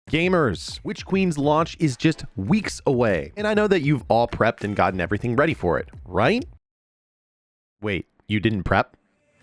Gamers, Witch Queen's launch is just weeks away, and I know that you've all prepped and gotten everything ready for it, right? Wait, you didn't prep?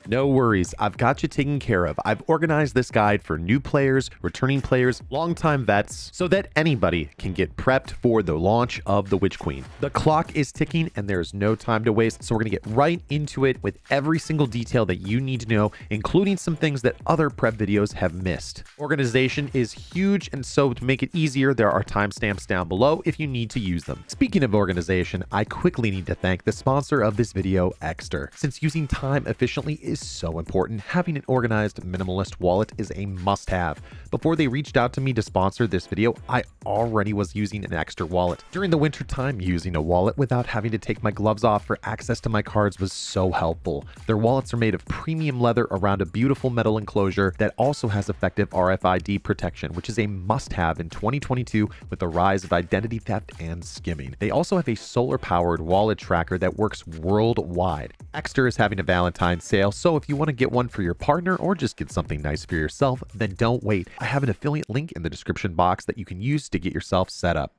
No worries, I've got you taken care of. I've organized this guide for new players, returning players, longtime vets, so that anybody can get prepped for the launch of the Witch Queen. The clock is ticking and there's no time to waste, so we're gonna get right into it with every single detail that you need to know, including some things that other prep videos have missed. Organization is huge, and so to make it easier, there are timestamps down below if you need to use them. Speaking of organization, I quickly need to thank the sponsor of this video, Exter. Since using time efficiently is so important, having an organized minimalist wallet is a must-have. Before they reached out to me to sponsor this video, I already was using an Exter wallet. During the winter time, using a wallet without having to take my gloves off for access to my cards was so helpful. Their wallets are made of premium leather around a beautiful metal enclosure that also has effective RFID protection, which is a must-have in 2022 with the rise of identity theft and skimming. They also have a solar-powered wallet tracker that works worldwide. Exter is having a Valentine's sale, so if you want to get one for your partner or just get something nice for yourself, then don't wait. I have an affiliate link in the description box that you can use to get yourself set up.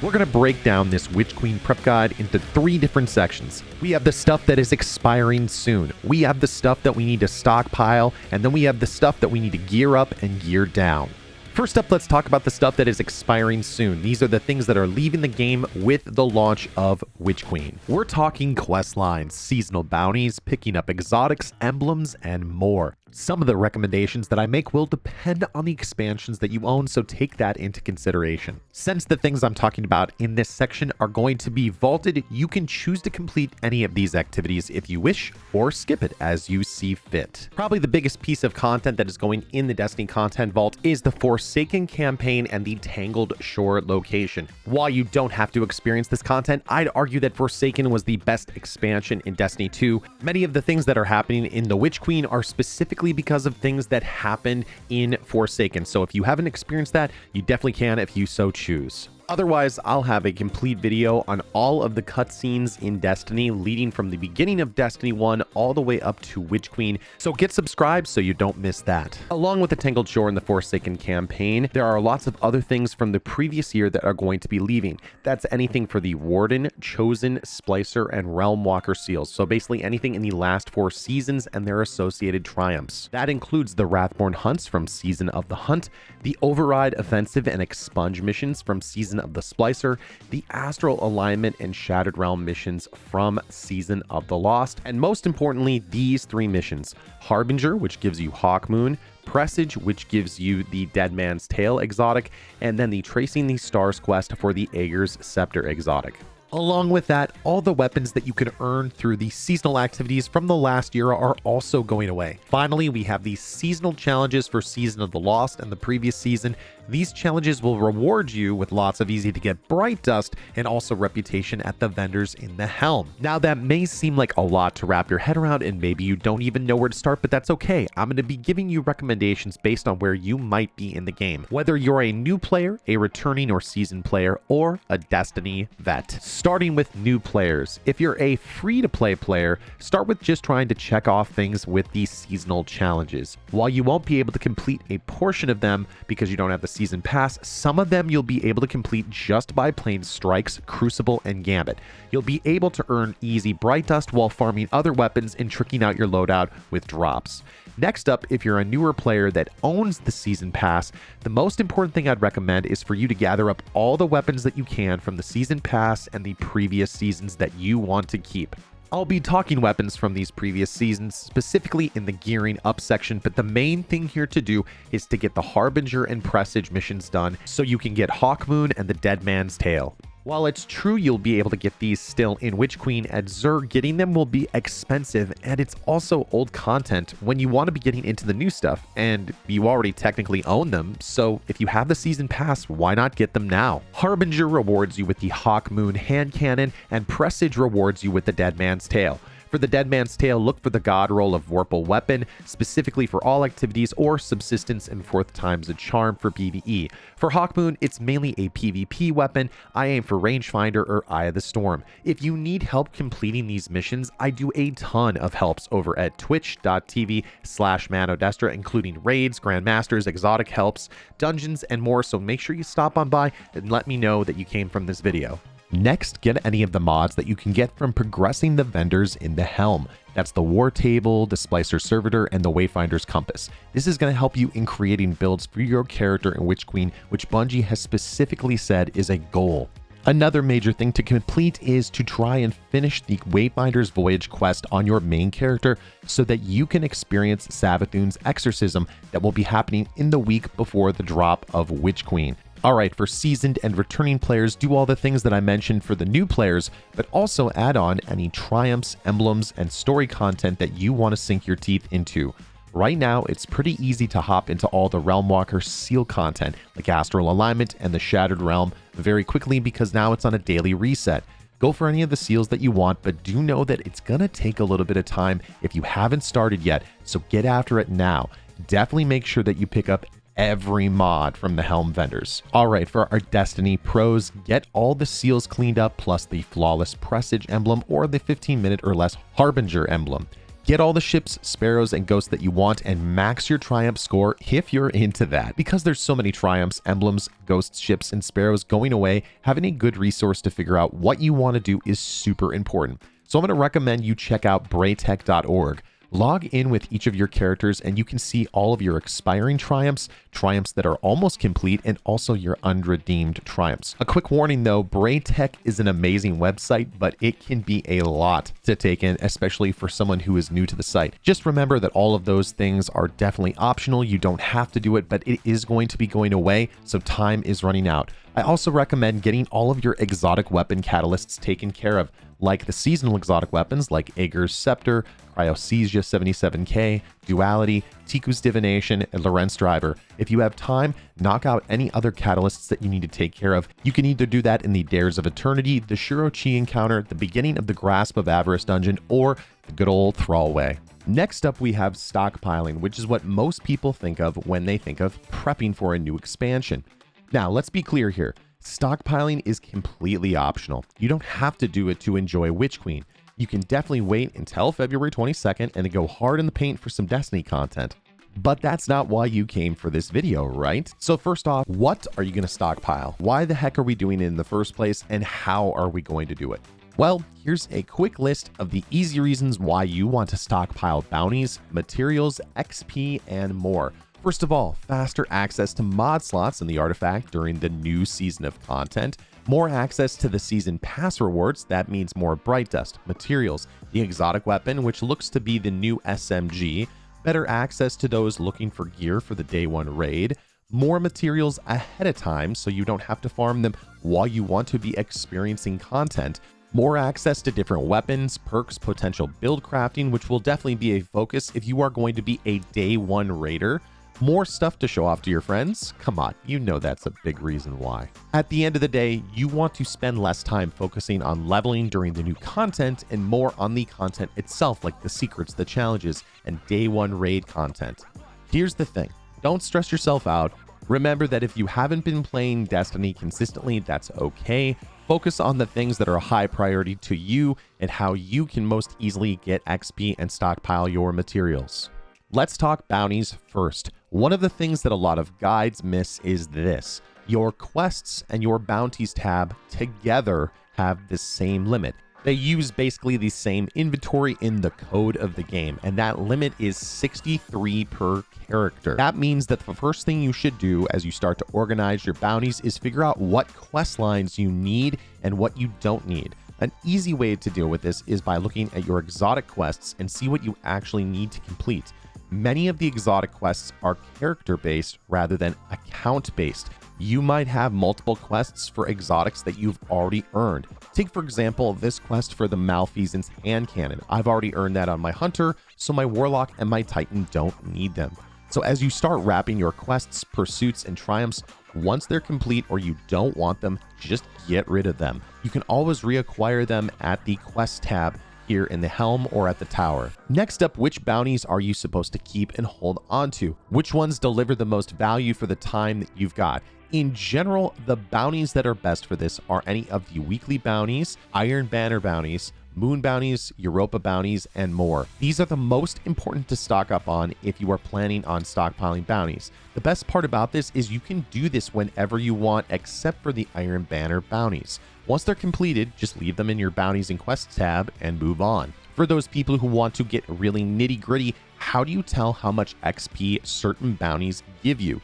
We're going to break down this Witch Queen prep guide into 3 different sections. We have the stuff that is expiring soon. We have the stuff that we need to stockpile, and then we have the stuff that we need to gear up and gear down. First up, let's talk about the stuff that is expiring soon. These are the things that are leaving the game with the launch of Witch Queen. We're talking quest lines, seasonal bounties, picking up exotics, emblems, and more. Some of the recommendations that I make will depend on the expansions that you own, so take that into consideration. Since the things I'm talking about in this section are going to be vaulted, you can choose to complete any of these activities if you wish, or skip it as you see fit. Probably the biggest piece of content that is going in the Destiny content vault is the Forsaken campaign and the Tangled Shore location. While you don't have to experience this content, I'd argue that Forsaken was the best expansion in Destiny 2. Many of the things that are happening in the Witch Queen are specifically because of things that happened in Forsaken. So if you haven't experienced that, you definitely can if you so choose. Otherwise, I'll have a complete video on all of the cutscenes in Destiny, leading from the beginning of Destiny 1 all the way up to Witch Queen, so get subscribed so you don't miss that. Along with the Tangled Shore and the Forsaken campaign, there are lots of other things from the previous year that are going to be leaving. That's anything for the Warden, Chosen, Splicer, and Realm Walker seals, so basically anything in the last 4 seasons and their associated triumphs. That includes the Wrathborn hunts from Season of the Hunt, the Override Offensive and Expunge missions from Season of the Splicer, the Astral Alignment and Shattered Realm missions from Season of the Lost, and most importantly, these 3 missions: Harbinger, which gives you Hawkmoon, Presage, which gives you the Dead Man's Tale exotic, and then the Tracing the Stars quest for the Aegir's Scepter exotic. Along with that, all the weapons that you can earn through the seasonal activities from the last year are also going away. Finally, we have the seasonal challenges for Season of the Lost and the previous season. These challenges will reward you with lots of easy to get bright dust and also reputation at the vendors in the Helm. Now, that may seem like a lot to wrap your head around, and maybe you don't even know where to start, but that's okay. I'm going to be giving you recommendations based on where you might be in the game, whether you're a new player, a returning or seasoned player, or a Destiny vet. Starting with new players. If you're a free-to-play player, start with just trying to check off things with the seasonal challenges. While you won't be able to complete a portion of them because you don't have the season pass, some of them you'll be able to complete just by playing Strikes, Crucible, and Gambit. You'll be able to earn easy bright dust while farming other weapons and tricking out your loadout with drops. Next up, if you're a newer player that owns the season pass, the most important thing I'd recommend is for you to gather up all the weapons that you can from the season pass and the previous seasons that you want to keep. I'll be talking weapons from these previous seasons, specifically in the gearing up section, but the main thing here to do is to get the Harbinger and Presage missions done so you can get Hawkmoon and the Dead Man's Tale. While it's true you'll be able to get these still in Witch Queen at Xur, getting them will be expensive, and it's also old content when you want to be getting into the new stuff, and you already technically own them, so if you have the season pass, why not get them now? Harbinger rewards you with the Hawkmoon hand cannon, and Presage rewards you with the Dead Man's Tale. For the Dead Man's Tale, look for the God Roll of Vorpal Weapon, specifically for all activities, or Subsistence and 4th Time's a Charm for PvE. For Hawkmoon, it's mainly a PvP weapon. I aim for Rangefinder or Eye of the Storm. If you need help completing these missions, I do a ton of helps over at twitch.tv/manodestra, including raids, grandmasters, exotic helps, dungeons, and more, so make sure you stop on by and let me know that you came from this video. Next, get any of the mods that you can get from progressing the vendors in the Helm. That's the War Table, the Splicer Servitor, and the Wayfinder's Compass. This is going to help you in creating builds for your character in Witch Queen, which Bungie has specifically said is a goal. Another major thing to complete is to try and finish the Wayfinder's Voyage quest on your main character so that you can experience Savathun's exorcism that will be happening in the week before the drop of Witch Queen. Alright, for seasoned and returning players, do all the things that I mentioned for the new players, but also add on any triumphs, emblems, and story content that you want to sink your teeth into. Right now, it's pretty easy to hop into all the Realmwalker seal content, like Astral Alignment and the Shattered Realm, very quickly because now it's on a daily reset. Go for any of the seals that you want, but do know that it's going to take a little bit of time if you haven't started yet, so get after it now. Definitely make sure that you pick up every mod from the Helm vendors. Alright, for our Destiny pros, get all the seals cleaned up plus the Flawless Presage emblem or the 15-minute or less Harbinger emblem. Get all the ships, sparrows, and ghosts that you want and max your triumph score if you're into that. Because there's so many triumphs, emblems, ghosts, ships, and sparrows going away, having a good resource to figure out what you want to do is super important. So I'm going to recommend you check out braytech.org. Log in with each of your characters and you can see all of your expiring triumphs, triumphs that are almost complete, and also your unredeemed triumphs. A quick warning though, Braytech is an amazing website, but it can be a lot to take in, especially for someone who is new to the site. Just remember that all of those things are definitely optional. You don't have to do it, but it is going to be going away, so time is running out. I also recommend getting all of your exotic weapon catalysts taken care of, like the seasonal exotic weapons like Aegir's Scepter, Cryocesia 77k, Duality, Tiku's Divination, and Lorenz Driver. If you have time, knock out any other catalysts that you need to take care of. You can either do that in the Dares of Eternity, the Shirochi encounter, the beginning of the Grasp of Avarice dungeon, or the good old Thrall Way. Next up, we have stockpiling, which is what most people think of when they think of prepping for a new expansion. Now, let's be clear here. Stockpiling is completely optional. You don't have to do it to enjoy Witch Queen. You can definitely wait until February 22nd and then go hard in the paint for some Destiny content. But that's not why you came for this video, right? So first off, what are you going to stockpile? Why the heck are we doing it in the first place, and how are we going to do it? Well, here's a quick list of the easy reasons why you want to stockpile bounties, materials, XP, and more. First of all, faster access to mod slots in the artifact during the new season of content, more access to the season pass rewards, that means more Bright Dust, materials, the exotic weapon, which looks to be the new SMG, better access to those looking for gear for the day one raid, more materials ahead of time so you don't have to farm them while you want to be experiencing content, more access to different weapons, perks, potential build crafting, which will definitely be a focus if you are going to be a day one raider, more stuff to show off to your friends. Come on, you know that's a big reason why. At the end of the day, you want to spend less time focusing on leveling during the new content and more on the content itself, like the secrets, the challenges, and day one raid content. Here's the thing, don't stress yourself out. Remember that if you haven't been playing Destiny consistently, that's okay. Focus on the things that are a high priority to you and how you can most easily get XP and stockpile your materials. Let's talk bounties first. One of the things that a lot of guides miss is this. Your quests and your bounties tab together have the same limit. They use basically the same inventory in the code of the game, and that limit is 63 per character. That means that the first thing you should do as you start to organize your bounties is figure out what quest lines you need and what you don't need. An easy way to deal with this is by looking at your exotic quests and see what you actually need to complete. Many of the exotic quests are character-based rather than account-based. You might have multiple quests for exotics that you've already earned. Take, for example, this quest for the Malfeasance hand cannon. I've already earned that on my Hunter, so my Warlock and my Titan don't need them. So as you start wrapping your quests, pursuits, and triumphs, once they're complete or you don't want them, just get rid of them. You can always reacquire them at the quest tab here in the helm or at the tower. Next up, which bounties are you supposed to keep and hold on to? Which ones deliver the most value for the time that you've got? In general, the bounties that are best for this are any of the weekly bounties, Iron Banner bounties, Moon bounties, Europa bounties, and more. These are the most important to stock up on if you are planning on stockpiling bounties. The best part about this is you can do this whenever you want except for the Iron Banner bounties. Once they're completed, just leave them in your bounties and quests tab and move on. For those people who want to get really nitty gritty, how do you tell how much XP certain bounties give you?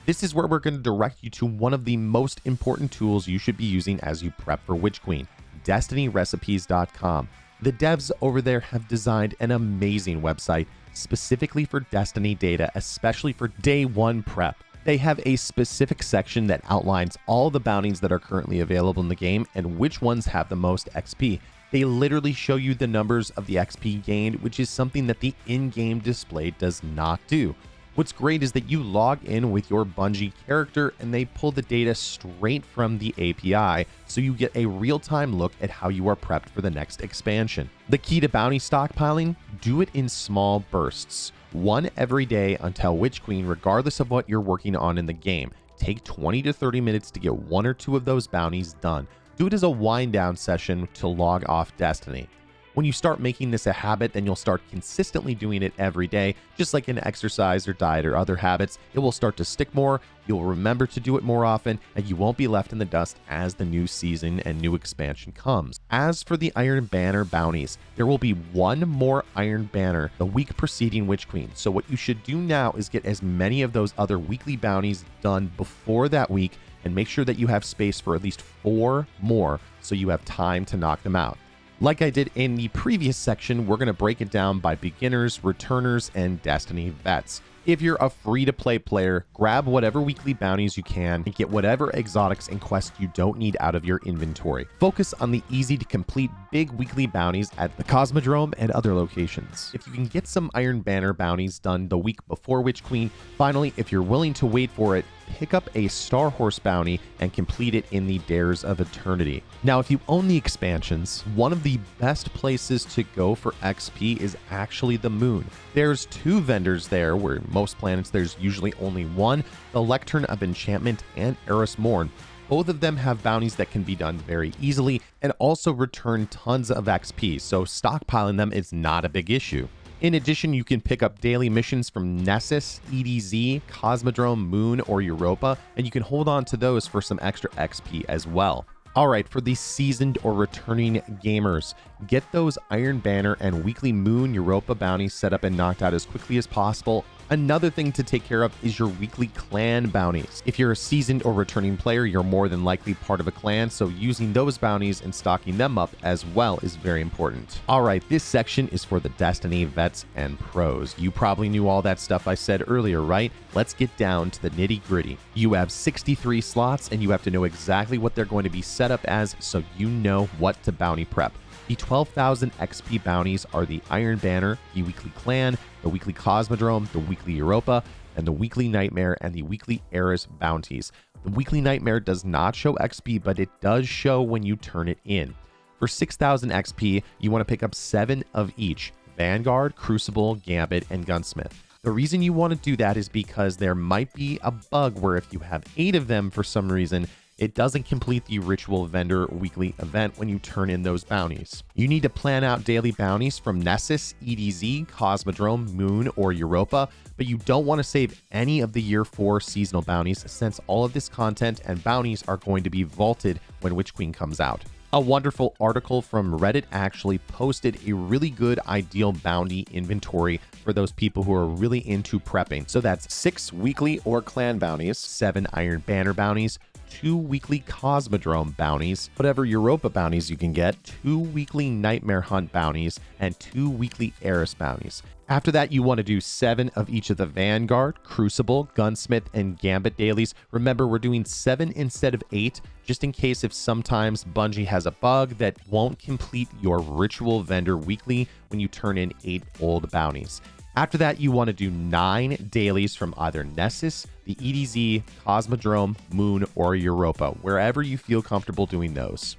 This is where we're going to direct you to one of the most important tools you should be using as you prep for Witch Queen, DestinyRecipes.com. The devs over there have designed an amazing website specifically for Destiny data, especially for day one prep. They have a specific section that outlines all the bounties that are currently available in the game and which ones have the most XP. They literally show you the numbers of the XP gained, which is something that the in-game display does not do. What's great is that you log in with your Bungie character and they pull the data straight from the API, so you get a real-time look at how you are prepped for the next expansion. The key to bounty stockpiling? Do it in small bursts. One every day until Witch Queen, regardless of what you're working on in the game. Take 20 to 30 minutes to get one or two of those bounties done. Do it as a wind-down session to log off Destiny. When you start making this a habit, then you'll start consistently doing it every day, just like in exercise or diet or other habits. It will start to stick more, you'll remember to do it more often, and you won't be left in the dust as the new season and new expansion comes. As for the Iron Banner bounties, there will be one more Iron Banner the week preceding Witch Queen. So what you should do now is get as many of those other weekly bounties done before that week, and make sure that you have space for at least 4 more so you have time to knock them out. Like I did in the previous section, we're going to break it down by beginners, returners, and Destiny vets. If you're a free-to-play player, grab whatever weekly bounties you can and get whatever exotics and quests you don't need out of your inventory. Focus on the easy-to-complete big weekly bounties at the Cosmodrome and other locations. If you can get some Iron Banner bounties done the week before Witch Queen, finally, if you're willing to wait for it, pick up a Star Horse bounty and complete it in the Dares of Eternity. Now, if you own the expansions, one of the best places to go for XP is actually the Moon. There's 2 vendors there, where most planets there's usually only one, the Lectern of Enchantment and Eris Morn. Both of them have bounties that can be done very easily and also return tons of XP, so stockpiling them is not a big issue. In addition, you can pick up daily missions from Nessus, EDZ, Cosmodrome, Moon, or Europa, and you can hold on to those for some extra XP as well. Alright, for the seasoned or returning gamers, get those Iron Banner and weekly Moon Europa bounties set up and knocked out as quickly as possible. Another thing to take care of is your weekly clan bounties. If you're a seasoned or returning player, you're more than likely part of a clan, so using those bounties and stocking them up as well is very important. Alright, this section is for the Destiny vets and pros. You probably knew all that stuff I said earlier, right? Let's get down to the nitty gritty. You have 63 slots and you have to know exactly what they're going to be set up as so you know what to bounty prep. The 12,000 XP bounties are the Iron Banner, the weekly clan, the weekly Cosmodrome, the weekly Europa, and the weekly Nightmare and the weekly Eris bounties. The weekly Nightmare does not show XP, but it does show when you turn it in. For 6,000 XP, you want to pick up 7 of each: Vanguard, Crucible, Gambit, and Gunsmith. The reason you want to do that is because there might be a bug where if you have 8 of them for some reason, it doesn't complete the Ritual Vendor weekly event when you turn in those bounties. You need to plan out daily bounties from Nessus, EDZ, Cosmodrome, Moon, or Europa, but you don't want to save any of the Year 4 seasonal bounties since all of this content and bounties are going to be vaulted when Witch Queen comes out. A wonderful article from Reddit actually posted a really good ideal bounty inventory for those people who are really into prepping. So that's 6 weekly or clan bounties, 7 Iron Banner bounties, 2 weekly Cosmodrome bounties, whatever Europa bounties you can get, 2 weekly Nightmare Hunt bounties, and 2 weekly Eris bounties. After that, you want to do 7 of each of the Vanguard, Crucible, Gunsmith, and Gambit dailies. Remember, we're doing 7 instead of 8, just in case if sometimes Bungie has a bug that won't complete your Ritual Vendor weekly when you turn in 8 old bounties. After that, you want to do 9 dailies from either Nessus, the EDZ, Cosmodrome, Moon, or Europa, wherever you feel comfortable doing those.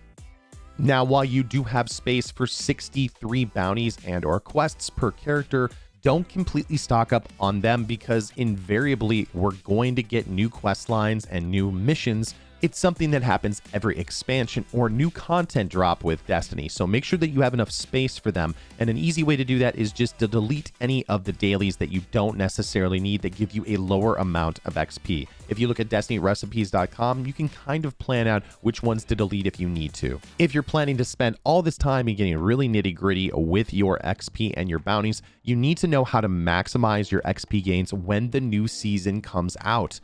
Now, while you do have space for 63 bounties and or quests per character, don't completely stock up on them because invariably we're going to get new quest lines and new missions. It's something that happens every expansion or new content drop with Destiny, so make sure that you have enough space for them. And an easy way to do that is just to delete any of the dailies that you don't necessarily need that give you a lower amount of XP. If you look at DestinyRecipes.com, you can kind of plan out which ones to delete if you need to. If you're planning to spend all this time and getting really nitty-gritty with your XP and your bounties, you need to know how to maximize your XP gains when the new season comes out.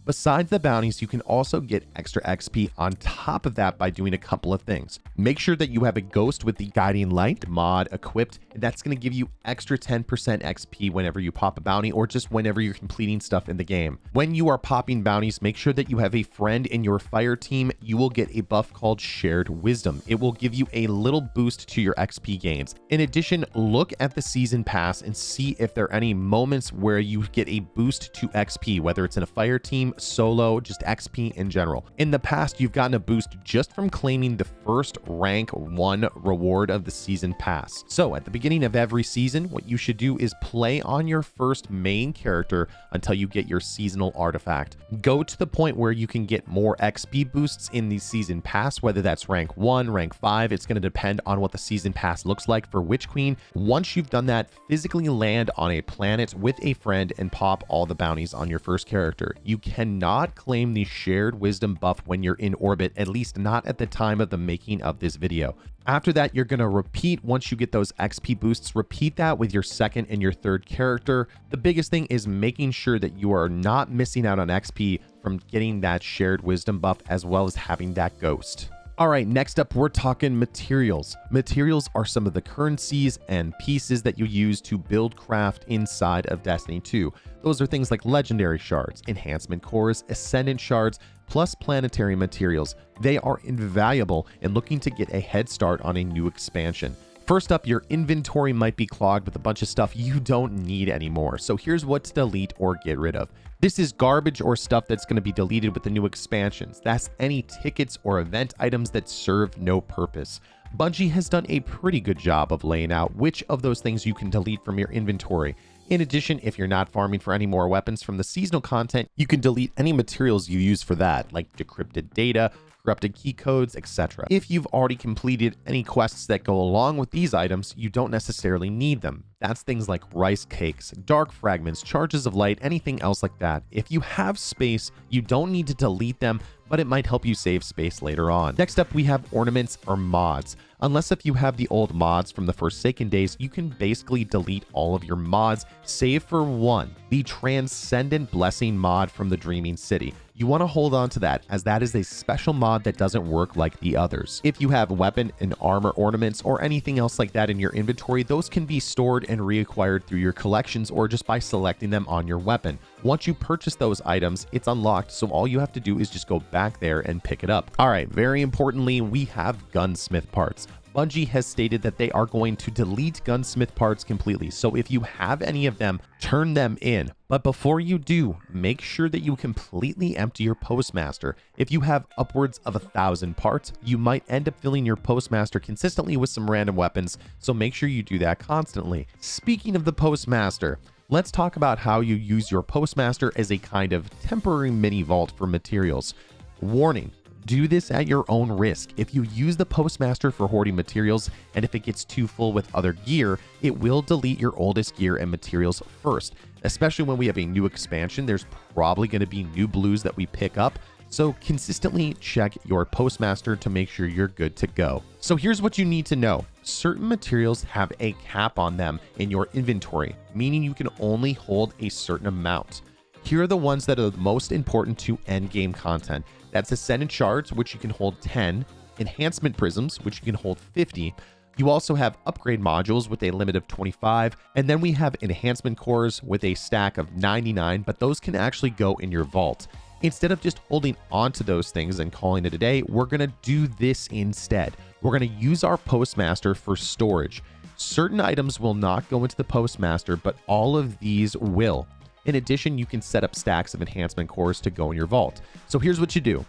Besides the bounties, you can also get extra XP on top of that by doing a couple of things. Make sure that you have a ghost with the guiding light mod equipped. That's going to give you extra 10% XP whenever you pop a bounty or just whenever you're completing stuff in the game. When you are popping bounties, make sure that you have a friend in your fire team. You will get a buff called Shared Wisdom. It will give you a little boost to your XP gains. In addition, look at the season pass and see if there are any moments where you get a boost to XP, whether it's in a fire team, solo, just XP in general. In the past, you've gotten a boost just from claiming the first rank 1 reward of the season pass. So at the beginning of every season, what you should do is play on your first main character until you get your seasonal artifact. Go to the point where you can get more XP boosts in the season pass, whether that's rank 1, rank 5. It's going to depend on what the season pass looks like for Witch Queen. Once you've done that, physically land on a planet with a friend and pop all the bounties on your first character. You cannot claim the Shared Wisdom buff when you're in orbit, at least not at the time of the making of this video. After that, you're going to repeat, once you get those XP boosts, repeat that with your second and your third character. The biggest thing is making sure that you are not missing out on XP from getting that Shared Wisdom buff as well as having that ghost. All right, next up, we're talking materials. Materials are some of the currencies and pieces that you use to build craft inside of Destiny 2. Those are things like legendary shards, enhancement cores, ascendant shards, plus planetary materials. They are invaluable in looking to get a head start on a new expansion. First up, your inventory might be clogged with a bunch of stuff you don't need anymore. So here's what to delete or get rid of. This is garbage or stuff that's going to be deleted with the new expansions. That's any tickets or event items that serve no purpose. Bungie has done a pretty good job of laying out which of those things you can delete from your inventory. In addition, if you're not farming for any more weapons from the seasonal content, you can delete any materials you use for that, like decrypted data, corrupted key codes, etc. If you've already completed any quests that go along with these items, you don't necessarily need them. That's things like rice cakes, dark fragments, charges of light, anything else like that. If you have space, you don't need to delete them, but it might help you save space later on. Next up, we have ornaments or mods. Unless if you have the old mods from the Forsaken days, you can basically delete all of your mods, save for one, the Transcendent Blessing mod from the Dreaming City. You want to hold on to that, as that is a special mod that doesn't work like the others. If you have weapon and armor ornaments or anything else like that in your inventory, those can be stored and reacquired through your collections or just by selecting them on your weapon. Once you purchase those items, it's unlocked, so all you have to do is just go back there and pick it up. All right, very importantly, we have gunsmith parts. Bungie has stated that they are going to delete gunsmith parts completely, so if you have any of them, turn them in. But before you do, make sure that you completely empty your Postmaster. If you have upwards of 1,000 parts, you might end up filling your Postmaster consistently with some random weapons, so make sure you do that constantly. Speaking of the Postmaster, let's talk about how you use your Postmaster as a kind of temporary mini vault for materials. Warning. Do this at your own risk. If you use the Postmaster for hoarding materials, and if it gets too full with other gear, it will delete your oldest gear and materials first. Especially when we have a new expansion, there's probably going to be new blues that we pick up. So consistently check your Postmaster to make sure you're good to go. So here's what you need to know. Certain materials have a cap on them in your inventory, meaning you can only hold a certain amount. Here are the ones that are the most important to endgame content. That's Ascendant Shards, which you can hold 10, Enhancement Prisms, which you can hold 50. You also have Upgrade Modules with a limit of 25, and then we have Enhancement Cores with a stack of 99, but those can actually go in your vault. Instead of just holding onto those things and calling it a day, we're going to do this instead. We're going to use our Postmaster for storage. Certain items will not go into the Postmaster, but all of these will. In addition, you can set up stacks of enhancement cores to go in your vault. So here's what you do.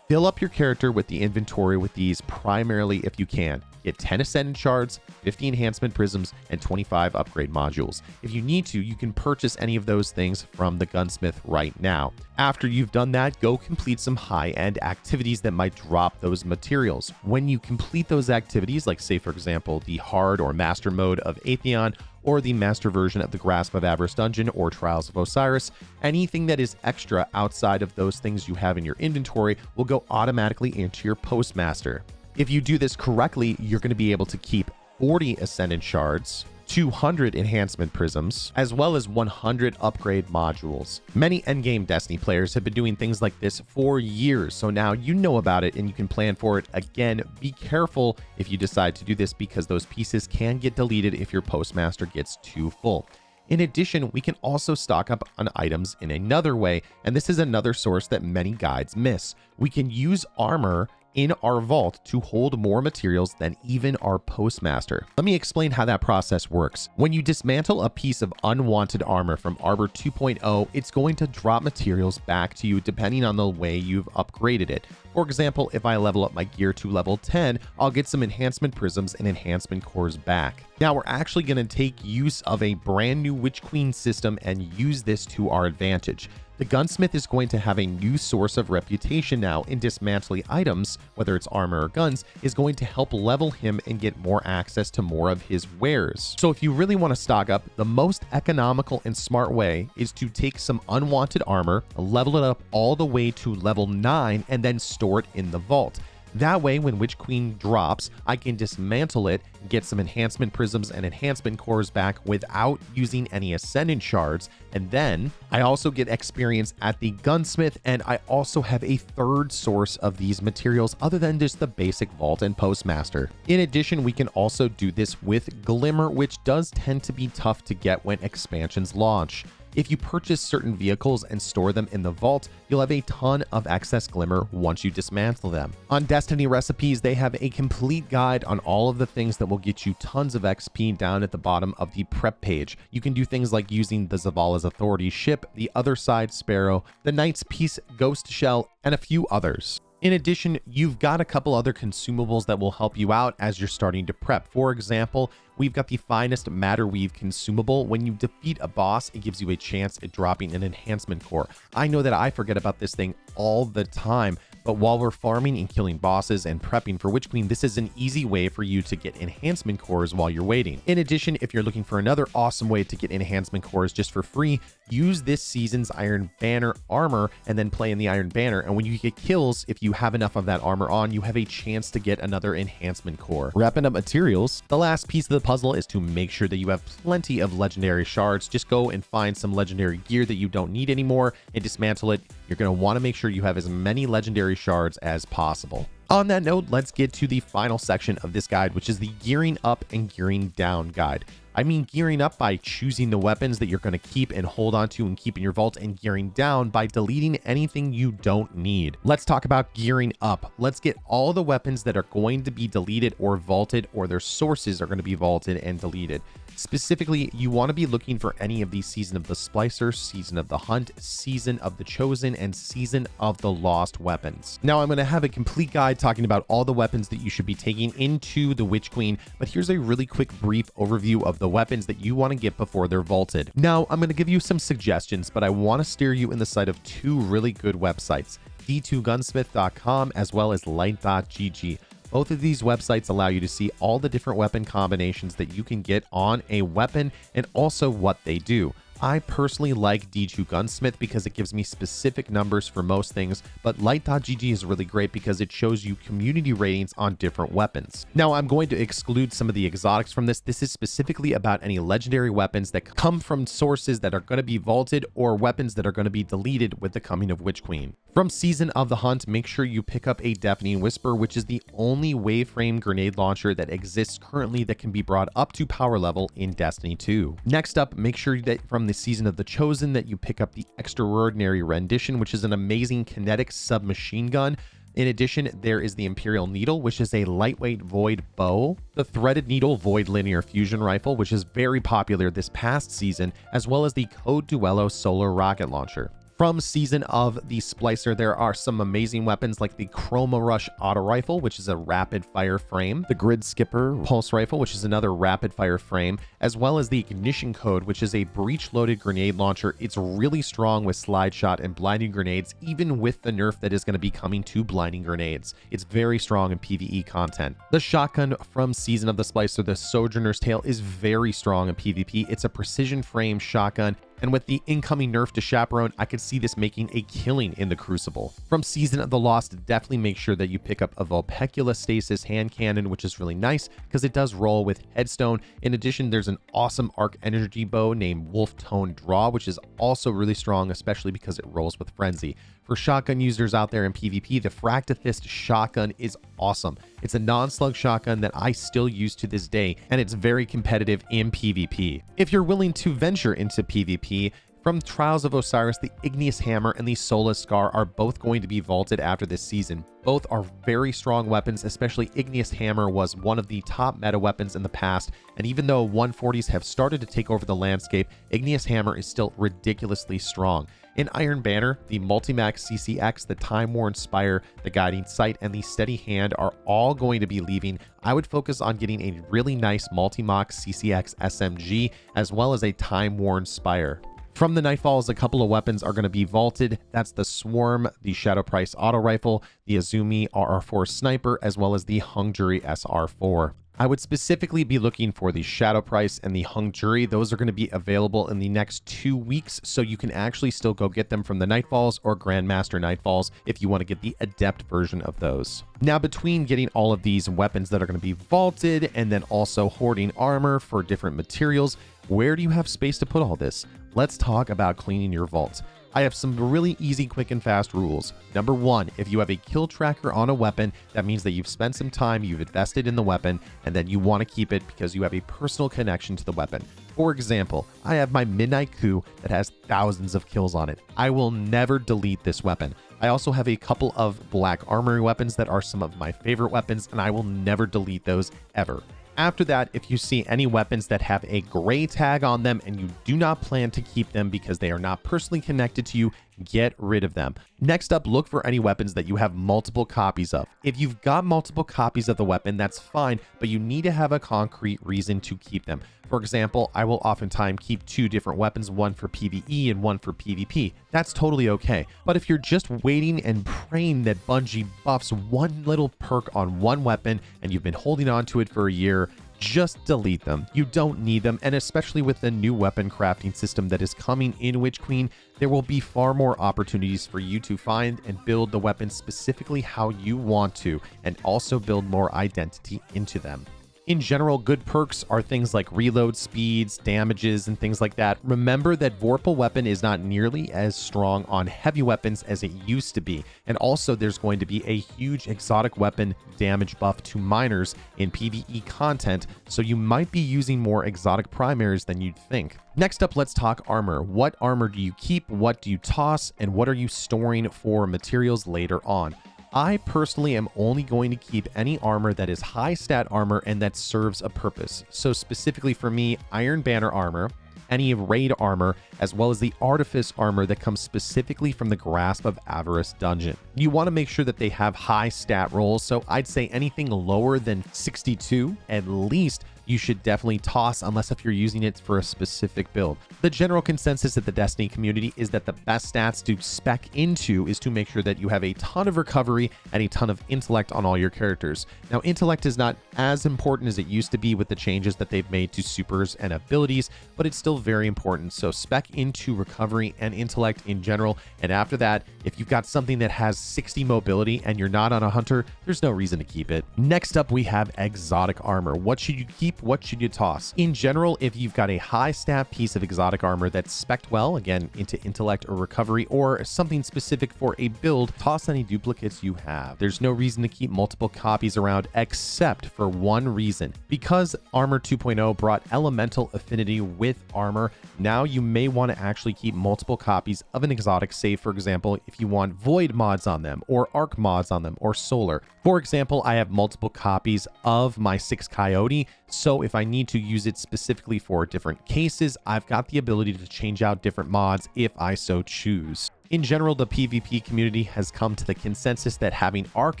Fill up your character with the inventory with these primarily if you can. Get 10 Ascendant Shards, 50 Enhancement Prisms, and 25 Upgrade Modules. If you need to, you can purchase any of those things from the gunsmith right now. After you've done that, go complete some high-end activities that might drop those materials. When you complete those activities, like say for example, the hard or master mode of Atheon, or the master version of the Grasp of Avarice dungeon or Trials of Osiris, anything that is extra outside of those things you have in your inventory will go automatically into your Postmaster. If you do this correctly, you're going to be able to keep 40 Ascendant Shards, 200 Enhancement Prisms, as well as 100 Upgrade Modules. Many endgame Destiny players have been doing things like this for years, so now you know about it and you can plan for it. Again, be careful if you decide to do this because those pieces can get deleted if your Postmaster gets too full. In addition, we can also stock up on items in another way, and this is another source that many guides miss. We can use armor in our vault to hold more materials than even our Postmaster. Let me explain how that process works. When you dismantle a piece of unwanted armor from Arbor 2.0, it's going to drop materials back to you depending on the way you've upgraded it. For example, if I level up my gear to level 10, I'll get some enhancement prisms and enhancement cores back. Now we're actually going to take use of a brand new Witch Queen system and use this to our advantage. The gunsmith is going to have a new source of reputation now in dismantling items, whether it's armor or guns, is going to help level him and get more access to more of his wares. So if you really want to stock up, the most economical and smart way is to take some unwanted armor, level it up all the way to level 9, and then store it in the vault. That way, when Witch Queen drops, I can dismantle it, get some enhancement prisms and enhancement cores back without using any Ascendant Shards, and then I also get experience at the gunsmith, and I also have a third source of these materials other than just the basic vault and Postmaster. In addition, we can also do this with Glimmer, which does tend to be tough to get when expansions launch. If you purchase certain vehicles and store them in the vault, you'll have a ton of excess Glimmer once you dismantle them. On Destiny Recipes, they have a complete guide on all of the things that will get you tons of XP down at the bottom of the prep page. You can do things like using the Zavala's Authority ship, the Other Side Sparrow, the Knight's Peace Ghost Shell, and a few others. In addition, you've got a couple other consumables that will help you out as you're starting to prep. For example, we've got the Finest Matter Weave consumable. When you defeat a boss, it gives you a chance at dropping an enhancement core. I know that I forget about this thing all the time, but while we're farming and killing bosses and prepping for Witch Queen, this is an easy way for you to get enhancement cores while you're waiting. In addition, if you're looking for another awesome way to get enhancement cores just for free, use this season's Iron Banner armor and then play in the Iron Banner. And when you get kills, if you have enough of that armor on, you have a chance to get another enhancement core. Wrapping up materials, the last piece of the puzzle is to make sure that you have plenty of legendary shards. Just go and find some legendary gear that you don't need anymore and dismantle it. You're going to want to make sure you have as many legendary shards as possible. On that note, let's get to the final section of this guide, which is the gearing up and gearing down guide. I mean gearing up by choosing the weapons that you're going to keep and hold on to and keep in your vault, and gearing down by deleting anything you don't need. Let's talk about gearing up. Let's get all the weapons that are going to be deleted or vaulted, or their sources are going to be vaulted and deleted. Specifically, you want to be looking for any of these Season of the Splicer, Season of the Hunt, Season of the Chosen, and Season of the Lost weapons. Now, I'm going to have a complete guide talking about all the weapons that you should be taking into the Witch Queen, but here's a really quick brief overview of the weapons that you want to get before they're vaulted. Now, I'm going to give you some suggestions, but I want to steer you in the sight of two really good websites, d2gunsmith.com as well as light.gg. Both of these websites allow you to see all the different weapon combinations that you can get on a weapon and also what they do. I personally like D2 Gunsmith because it gives me specific numbers for most things, but light.gg is really great because it shows you community ratings on different weapons. Now, I'm going to exclude some of the exotics from this. This is specifically about any legendary weapons that come from sources that are going to be vaulted or weapons that are going to be deleted with the coming of Witch Queen. From Season of the Hunt, make sure you pick up a Deafening Whisper, which is the only waveframe grenade launcher that exists currently that can be brought up to power level in Destiny 2. Next up, make sure that from the Season of the Chosen that you pick up the Extraordinary Rendition, which is an amazing kinetic submachine gun. In addition, there is the Imperial Needle, which is a lightweight void bow, the Threaded Needle void linear fusion rifle, which is very popular this past season, as well as the Code Duello solar rocket launcher. From Season of the Splicer, there are some amazing weapons like the Chroma Rush Auto Rifle, which is a rapid fire frame, the Grid Skipper Pulse Rifle, which is another rapid fire frame, as well as the Ignition Code, which is a breech loaded grenade launcher. It's really strong with slide shot and blinding grenades, even with the nerf that is going to be coming to blinding grenades. It's very strong in PvE content. The shotgun from Season of the Splicer, the Sojourner's Tale, is very strong in PvP. It's a precision frame shotgun, and with the incoming nerf to Chaperone, I could see this making a killing in the Crucible. From Season of the Lost, definitely make sure that you pick up a Vulpecula Stasis hand cannon, which is really nice because it does roll with Headstone. In addition, there's an awesome arc energy bow named Wolf Tone Draw, which is also really strong, especially because it rolls with Frenzy. For shotgun users out there in PvP, the Fractifist shotgun is awesome. It's a non-slug shotgun that I still use to this day, and it's very competitive in PvP. If you're willing to venture into PvP, from Trials of Osiris, the Igneous Hammer and the Solar Scar are both going to be vaulted after this season. Both are very strong weapons, especially Igneous Hammer was one of the top meta weapons in the past, and even though 140s have started to take over the landscape, Igneous Hammer is still ridiculously strong. In Iron Banner, the Multimax CCX, the Time-Worn Spire, the Guiding Sight, and the Steady Hand are all going to be leaving. I would focus on getting a really nice Multimax CCX SMG, as well as a Time-Worn Spire. From the Nightfalls, a couple of weapons are going to be vaulted. That's the Swarm, the Shadow Price Auto Rifle, the Azumi RR4 Sniper, as well as the Hung Jury SR4. I would specifically be looking for the Shadow Price and the Hung Jury. Those are going to be available in the next 2 weeks, so you can actually still go get them from the Nightfalls or Grandmaster Nightfalls if you want to get the Adept version of those. Now, between getting all of these weapons that are going to be vaulted and then also hoarding armor for different materials, where do you have space to put all this? Let's talk about cleaning your vault. I have some really easy, quick, and fast rules. Number 1, if you have a kill tracker on a weapon, that means that you've spent some time, you've invested in the weapon, and then you want to keep it because you have a personal connection to the weapon. For example, I have my Midnight Coup that has thousands of kills on it. I will never delete this weapon. I also have a couple of Black Armory weapons that are some of my favorite weapons, and I will never delete those ever. After that, if you see any weapons that have a gray tag on them and you do not plan to keep them because they are not personally connected to you, get rid of them. Next up, look for any weapons that you have multiple copies of. If you've got multiple copies of the weapon, that's fine, but you need to have a concrete reason to keep them. For example, I will oftentimes keep 2 different weapons, one for PvE and one for PvP. That's totally okay. But if you're just waiting and praying that Bungie buffs one little perk on one weapon and you've been holding on to it for a year, just delete them. You don't need them, and especially with the new weapon crafting system that is coming in Witch Queen, there will be far more opportunities for you to find and build the weapons specifically how you want to, and also build more identity into them. In general, good perks are things like reload speeds, damages, and things like that. Remember that Vorpal weapon is not nearly as strong on heavy weapons as it used to be. And also there's going to be a huge exotic weapon damage buff to miners in PvE content, so you might be using more exotic primaries than you'd think. Next up, let's talk armor. What armor do you keep? What do you toss? And what are you storing for materials later on? I personally am only going to keep any armor that is high stat armor and that serves a purpose. So specifically for me, Iron Banner armor, any raid armor, as well as the Artifice armor that comes specifically from the Grasp of Avarice dungeon. You want to make sure that they have high stat rolls, so I'd say anything lower than 62 at least you should definitely toss, unless if you're using it for a specific build. The general consensus at the Destiny community is that the best stats to spec into is to make sure that you have a ton of recovery and a ton of intellect on all your characters. Now, intellect is not as important as it used to be with the changes that they've made to supers and abilities, but it's still very important. So spec into recovery and intellect in general. And after that, if you've got something that has 60 mobility and you're not on a hunter, there's no reason to keep it. Next up, we have exotic armor. What should you keep? What should you toss? In general, if you've got a high stat piece of exotic armor that's spec'd well, again, into intellect or recovery, or something specific for a build, toss any duplicates you have. There's no reason to keep multiple copies around except for one reason. Because Armor 2.0 brought elemental affinity with armor, now you may want to actually keep multiple copies of an exotic, say for example, if you want void mods on them, or arc mods on them, or solar. For example, I have multiple copies of my 6 Coyote, so if I need to use it specifically for different cases, I've got the ability to change out different mods if I so choose. In general, the PvP community has come to the consensus that having Arc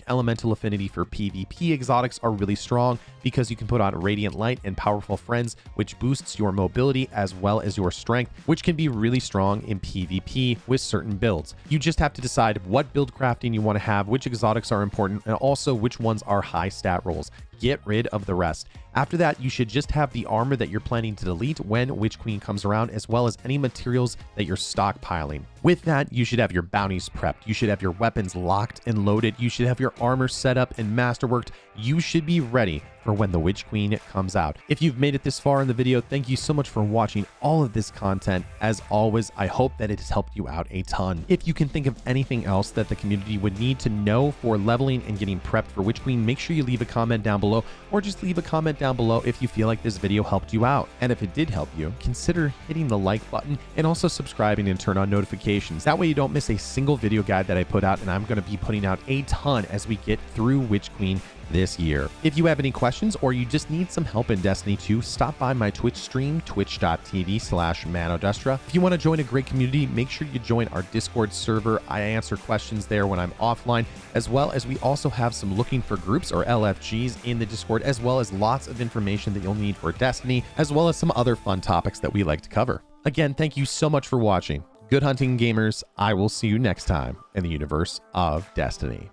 Elemental Affinity for PvP exotics are really strong because you can put on Radiant Light and Powerful Friends, which boosts your mobility as well as your strength, which can be really strong in PvP with certain builds. You just have to decide what build crafting you want to have, which exotics are important, and also which ones are high stat rolls. Get rid of the rest. After that, you should just have the armor that you're planning to delete when Witch Queen comes around, as well as any materials that you're stockpiling. With that, you should have your bounties prepped. You should have your weapons locked and loaded. You should have your armor set up and masterworked. You should be ready for when the Witch Queen comes out. If you've made it this far in the video, thank you so much for watching all of this content. As always, I hope that it has helped you out a ton. If you can think of anything else that the community would need to know for leveling and getting prepped for Witch Queen, make sure you leave a comment down below, or just leave a comment down below if you feel like this video helped you out. And if it did help you, consider hitting the like button and also subscribing and turn on notifications. That way you don't miss a single video guide that I put out, and I'm going to be putting out a ton as we get through Witch Queen this year. If you have any questions or you just need some help in Destiny 2, stop by my Twitch stream, twitch.tv/manodestra. If you want to join a great community, make sure you join our Discord server. I answer questions there when I'm offline, as well as we also have some looking for groups or LFGs in the Discord, as well as lots of information that you'll need for Destiny, as well as some other fun topics that we like to cover. Again, thank you so much for watching. Good hunting, gamers. I will see you next time in the universe of Destiny.